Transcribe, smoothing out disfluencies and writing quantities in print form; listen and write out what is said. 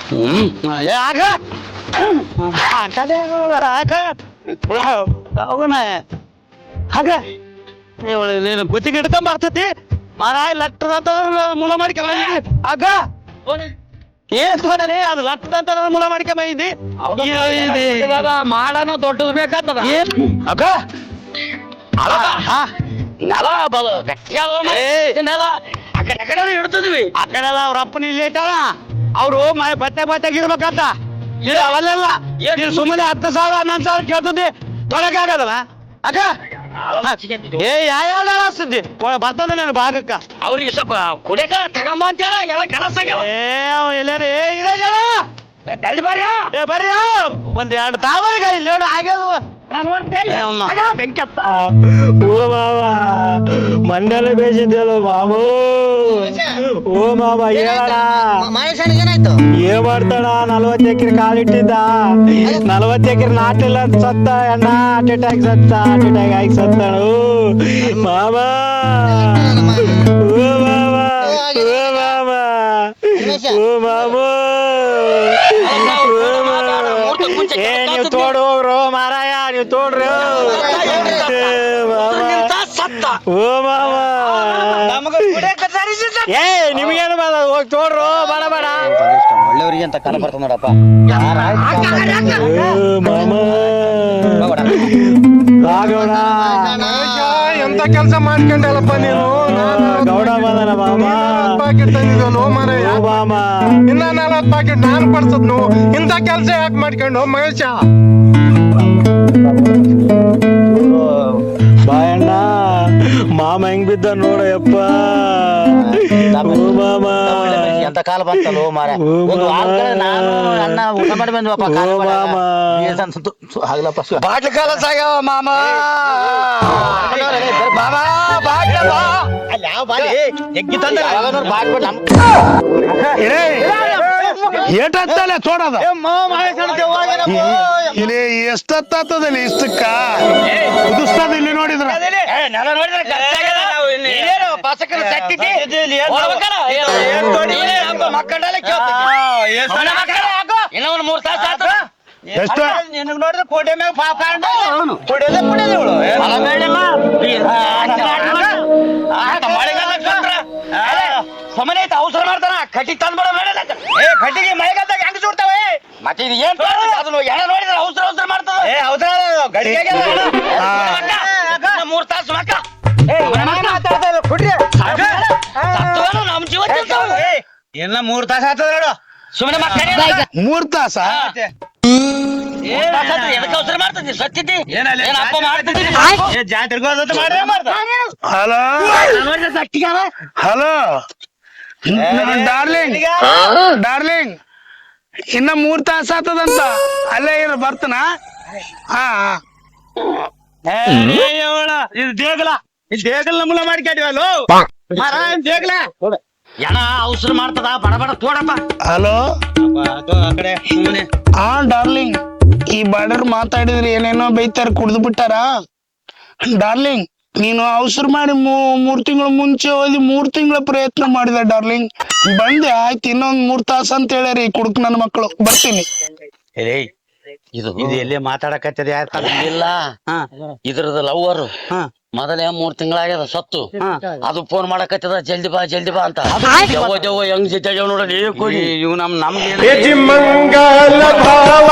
ಆಗ ಹಾಗ ನೀನು ಗುತ್ತಿಗೆ ಹಿಡ್ಕೊಂಡ್ ಬರ್ತತಿ ಮರ ಲಟ್ಟದ ಮುಳ ಮಾಡ್ಕ ಆಗ ಏನ್ ತೊಗೊಂಡೇ ಅದು ಲಟ್ಟದಂತ ಮುಳ ಮಾಡ್ಕ ಬಂದಿ ಮಾಡನು ದೊಡ್ಡದು ಬೇಕಾಗ್ತದ ಏನ್ ಅಕ್ಕ ನೆಲ ಬಲ ನೆಲ ಆ ಕಡೆ ಹಿಡ್ತಿದ್ವಿ ಆ ಕಡೆ ಅವ್ರ ಅಪ್ಪನ ಇಲ್ಲಿ ಇಟ್ಟಾಳ ಅವ್ರು ಬಟ್ಟೆಗಿರ್ಬೇಕಂತ ಅವಲ್ಲೆಲ್ಲ ಸುಮ್ಮನೆ 10,000 11,000 ಕೇಳ್ತದೆ ತೊಳಕಾಗದಲ್ಲ ಅಕ್ಕ ಏ ಯಾವ ಸುದ್ದಿ ಬರ್ತದ ನನ್ನ ಭಾಗಕ್ಕ ಅವ್ರಿಗೆ ಸ್ವಲ್ಪ ಕುಡಿಯಕ ತಗೊಂಬ ಅಂತ ಎಲ್ಲ ಕೆಲಸ ಎಲ್ಲಾರು ಬರ್ರಿ ಒಂದ್ 2 ತಾವರ್ಗ ಇಲ್ಲಿ ಆಗ್ಯದು ಮಂಡಲ ಬೇಸಿದ್ದಲ್ಲ ಮಾಮೂ ಓ ಮಾಮ ಹೇಳಣ ಏನಾಯ್ತು ಏನ್ ಮಾಡ್ತಾಳ 40 ಎಕರೆ ಕಾಲಿಟ್ಟಿದ್ದ 40 ಎಕರೆ ನಾಟಿಲ್ಲ ಅಂತ ಸತ್ತ ಅಣ್ಣ ಹಾರ್ಟ್ ಅಟ್ಯಾಕ್ ಆಗಿ ಸತ್ತಳು ಮಾಮ ಓ ಮಾಮ ಓ ಮಾಮ ಓ ಮಾಮೂ ಏ ನೀವು ತೋಡ್ ಹೋಗ್ರು ಮಾರಾಯ ನೀವು ತೋಡ್ರಿ ಓ ಮಾಮ ಏ ನಿಮ್ಗೇನು ಬೇಡ ಹೋಗಿ ತೋಡ್ರು ಬೇಡ ಬೇಡ ಒಳ್ಳೆಯವ್ರಿಗೆ ಅಂತ ಕಾಲ ಬರ್ತದ ನೋಡಪ್ಪ ಮಾಮ ರಾಘವಣ ಎಂತ ಕೆಲಸ ಮಾಡ್ಕೊಂಡಲ್ಲಪ್ಪ ನೀನು ಗೌಡ ಬಂದನ ಮಾಮ ಪಾಕೆಟ್ ಮಾಮ ಇನ್ನ 40 ಪಾಕೆಟ್ ನಾನು ಕೊಡ್ಸದ್ನು ಇಂತ ಕೆಲಸ ಯಾಕೆ ಮಾಡ್ಕೊಂಡು ಮಹೇಶ ಬಾಯಣ್ಣ ಮಾಮ ಹೆಂಗ್ ಬಿದ್ದ ನೋಡಯಪ್ಪ ಮಾಮ ಎಂತ ಕಾಲ ಬಂತಲ್ಲ ಮಾರ ನಾನು ಅಣ್ಣ ಊಟ ಮಾಡಿ ಬಂದ್ವಪ್ಪ ಆಗ್ಲಪ್ಪ ಬಾಟ್ಲ ಕಾಲ ಸಾಗ್ಯಾವ ಮಾಮ ಮಾಮ ಏಟತ್ತಲ್ಲ ತೋಡದ ಇಲ್ಲಿ ಎಷ್ಟತ್ತದಲ್ಲಿ ಇಷ್ಟಕ್ಕ ಕುದಿಸ್ತದ ಇಲ್ಲಿ ನೋಡಿದ್ರ ಇನ್ನೊಂದು 3 ತಾಸು ಎಷ್ಟು ನೋಡಿದ್ರೆ ಕೋಟೆ ಮ್ಯಾಗ ಸಮನೆ ಐತೆ ಅವಸರ ಮಾಡ್ತಾನ ಕಟ್ಟಿ ತಂದ್ಬಿಡ ಕಟ್ಟಿಗೆ ಮಳೆಗಾಲದಾಗ ಹೆಂಗ್ ಸುಡ್ತಾವೆ ಮತ್ತೆ ಇದು ಏನ್ ಅದನ್ನು ಹೆಣ ನೋಡಿದ್ರೆ ಅವಸರ ಮಾಡ್ತದ ಮೂರ್ ತಾಸು ಮಕ್ಕ ನಮ್ ಜೀವ ಇನ್ನ 3 ತಾಸು ಆಗ್ತದ ನೋಡು ಸುಮ್ಮನೆ ಮಕ್ಕಳ 3 ತಾಸ ಅವಸರ ಮಾಡ್ತದೆ ಸತ್ತಿದ್ದಿ ಅಪ್ಪ ಮಾಡ್ತಿದ್ದೀನಿ ಹಲೋ ಹಲೋ ಡಾರ್ಲಿಂಗ್ ಇನ್ನ 3 ತಾಸ ಆಗ್ತದಂತ ಅಲ್ಲೇ ಏನು ಬರ್ತನ ಇದು ದೇಗಲ ಮುಲ ಮಾಡ್ಕೊಂಡಿವಲ್ಲ ದೇಗಲ ಹೆಣ ಅವಸರ ಮಾಡ್ತದ ಬಡ ತೋಡಪ್ಪ ಹಲೋ ಆ ಕಡೆ ಡಾರ್ಲಿಂಗ್ ಈ ಬಾರ್ಡರ್ ಮಾತಾಡಿದ್ರೆ ಏನೇನೋ ಬೈತಾರ ಕುಡ್ದು ಬಿಟ್ಟಾರ ಡಾರ್ಲಿಂಗ್ ನೀನು ಅವಸರ ಮಾಡಿ 3 ತಿಂಗಳು ಮುಂಚೆ ಹೋಗಿ 3 ತಿಂಗಳ ಪ್ರಯತ್ನ ಮಾಡಿದೆ ಡಾರ್ಲಿಂಗ್ ಬಂದೆ ಆಯ್ತು ಇನ್ನೊಂದ್ 3 ತಾಸ ಅಂತ ಹೇಳ್ಯಾರಿ ಕುಡುಕ್ ನನ್ನ ಮಕ್ಕಳು ಬರ್ತೀನಿ ಇದು ಎಲ್ಲಿ ಮಾತಾಡಕತ್ತದ ಇಲ್ಲ ಇದ್ರದ ಲವ್ವರ್ ಮೊದಲೇ 3 ತಿಂಗಳಾಗ್ಯದ ಸತ್ತು ಅದು ಫೋನ್ ಮಾಡಕತ್ತದ ಜಲ್ದಿ ಬಾ ಅಂತ ಹೆಂಗ್ ಜೊತೆ ನೋಡಲಿ ಇವ್ ನಮ್ಗೆ ಮಂಗಲ ಭಾವ